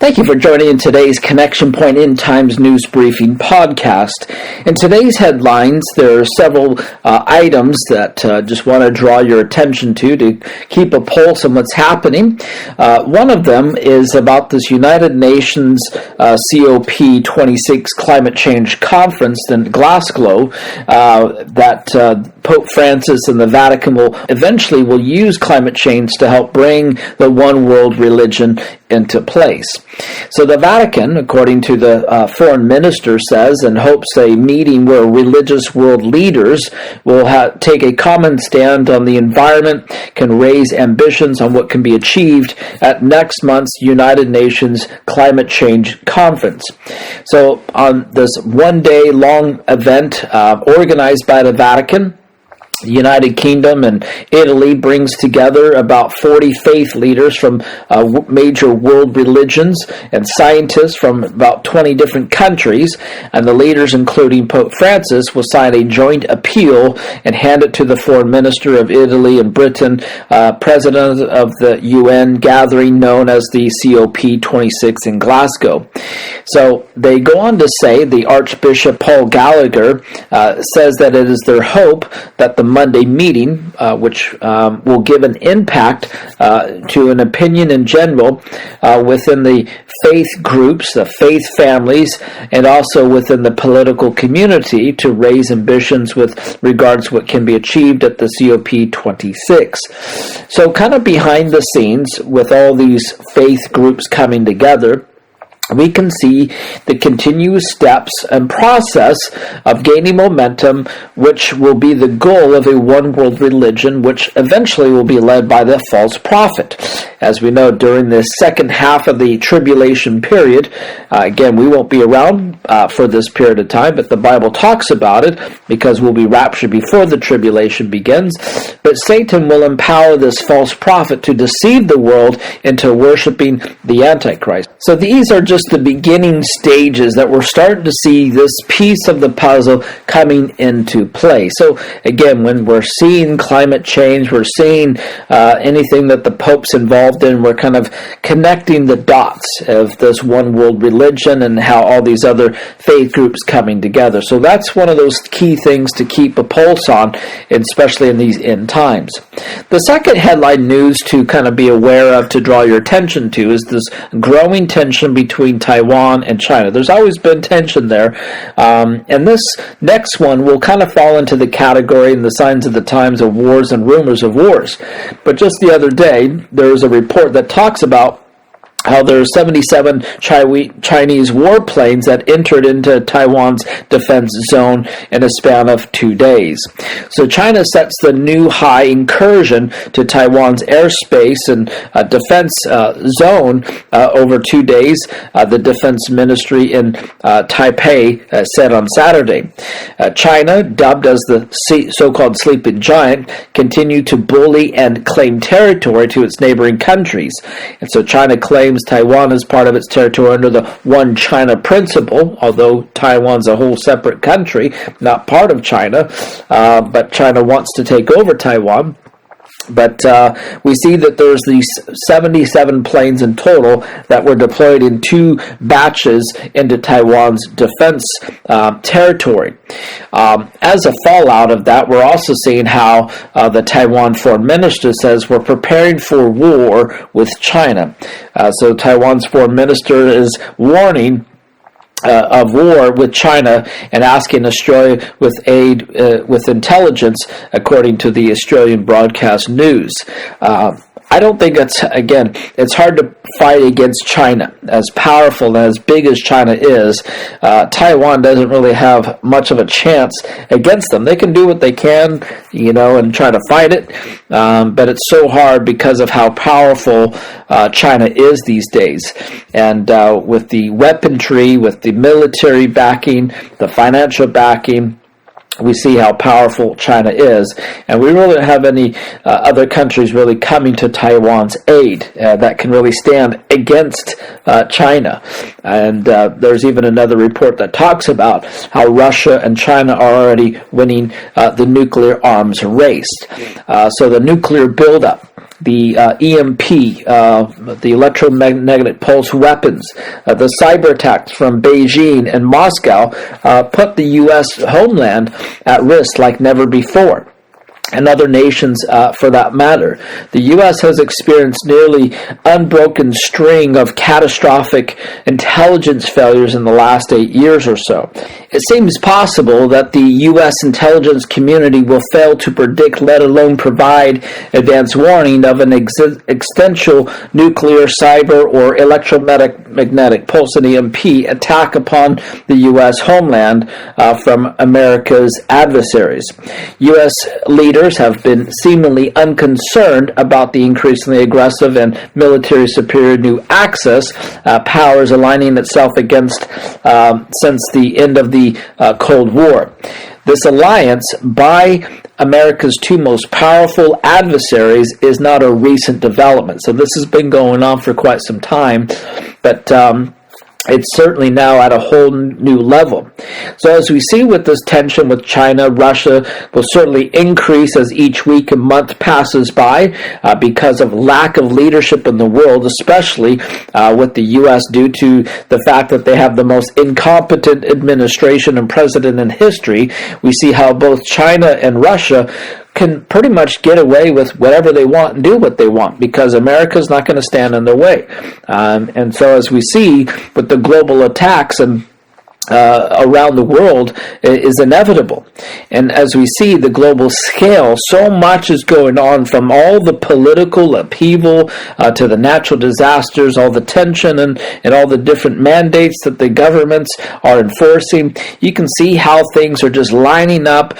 Thank you for joining in today's Connection Point End Times News Briefing podcast. In today's headlines, there are several items that just want to draw your attention to keep a pulse on what's happening. One of them is about this United Nations COP26 Climate Change Conference in Glasgow that Pope Francis and the Vatican will use climate change to help bring the one world religion into place. So the Vatican, according to the foreign minister, says and hopes a meeting where religious world leaders will take a common stand on the environment can raise ambitions on what can be achieved at next month's United Nations Climate Change Conference. So on this one-day long event organized by the Vatican, the United Kingdom and Italy brings together about 40 faith leaders from major world religions and scientists from about 20 different countries, and the leaders, including Pope Francis, will sign a joint appeal and hand it to the foreign minister of Italy and Britain, president of the UN gathering known as the COP26 in Glasgow. So they go on to say, the Archbishop Paul Gallagher says that it is their hope that the Monday meeting, which will give an impact to an opinion in general within the faith groups, the faith families, and also within the political community to raise ambitions with regards to what can be achieved at the COP26. So kind of behind the scenes with all these faith groups coming together, we can see the continuous steps and process of gaining momentum, which will be the goal of a one world religion, which eventually will be led by the false prophet. As we know, during the second half of the tribulation period, again, we won't be around for this period of time, but the Bible talks about it because we'll be raptured before the tribulation begins. But Satan will empower this false prophet to deceive the world into worshiping the Antichrist. So these are just the beginning stages that we're starting to see this piece of the puzzle coming into play. So again, when we're seeing climate change, we're seeing anything that the Pope's involved in, we're kind of connecting the dots of this one world religion and how all these other faith groups coming together. So that's one of those key things to keep a pulse on, especially in these end times. The second headline news to kind of be aware of, to draw your attention to, is this growing tension between Taiwan and China. There's always been tension there, and this next one will kind of fall into the category in the signs of the times of wars and rumors of wars. But just the other day, there was a report that talks about how there are 77 Chinese warplanes that entered into Taiwan's defense zone in a span of 2 days. So China sets the new high incursion to Taiwan's airspace and defense zone over 2 days, the Defense Ministry in Taipei said on Saturday. China, dubbed as the so-called sleeping giant, continued to bully and claim territory to its neighboring countries. And so China claims Taiwan is part of its territory under the One China principle, although Taiwan's a whole separate country, not part of China, but China wants to take over Taiwan. But we see that there's these 77 planes in total that were deployed in 2 batches into Taiwan's defense territory. As a fallout of that, we're also seeing how the Taiwan foreign minister says we're preparing for war with China. So Taiwan's foreign minister is warning of war with China and asking Australia with aid with intelligence, according to the Australian broadcast news. I don't think it's hard to fight against China. As powerful and as big as China is, Taiwan doesn't really have much of a chance against them. They can do what they can, and try to fight it, but it's so hard because of how powerful China is these days. And with the weaponry, with the military backing, the financial backing, we see how powerful China is, and we really don't have any other countries really coming to Taiwan's aid that can really stand against China. And there's even another report that talks about how Russia and China are already winning the nuclear arms race. So the nuclear buildup the EMP, the electromagnetic pulse weapons, the cyber attacks from Beijing and Moscow put the U.S. homeland at risk like never before, and other nations for that matter. The U.S. has experienced nearly unbroken string of catastrophic intelligence failures in the last 8 years or so. It seems possible that the U.S. intelligence community will fail to predict, let alone provide advance warning of an existential nuclear, cyber, or electromagnetic pulse and EMP attack upon the U.S. homeland from America's adversaries. U.S. leaders have been seemingly unconcerned about the increasingly aggressive and military superior new Axis powers aligning itself against since the end of the Cold War. This alliance by America's two most powerful adversaries is not a recent development. So this has been going on for quite some time, but it's certainly now at a whole new level. So as we see with this tension with China, Russia will certainly increase as each week and month passes by because of lack of leadership in the world, especially with the U.S. due to the fact that they have the most incompetent administration and president in history. We see how both China and Russia can pretty much get away with whatever they want and do what they want because America's not going to stand in their way. And so as we see with the global attacks and around the world is inevitable. And as we see the global scale, so much is going on, from all the political upheaval to the natural disasters, all the tension and all the different mandates that the governments are enforcing. You can see how things are just lining up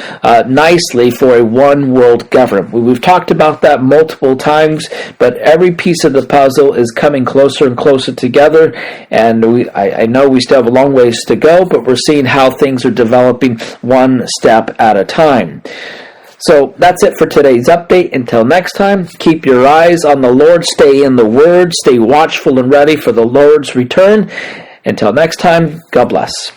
nicely for a one world government. We've talked about that multiple times, but every piece of the puzzle is coming closer and closer together, and I know we still have a long ways to go, but we're seeing how things are developing one step at a time. So that's it for today's update. Until next time, keep your eyes on the Lord, stay in the Word, stay watchful and ready for the Lord's return. Until next time, God bless.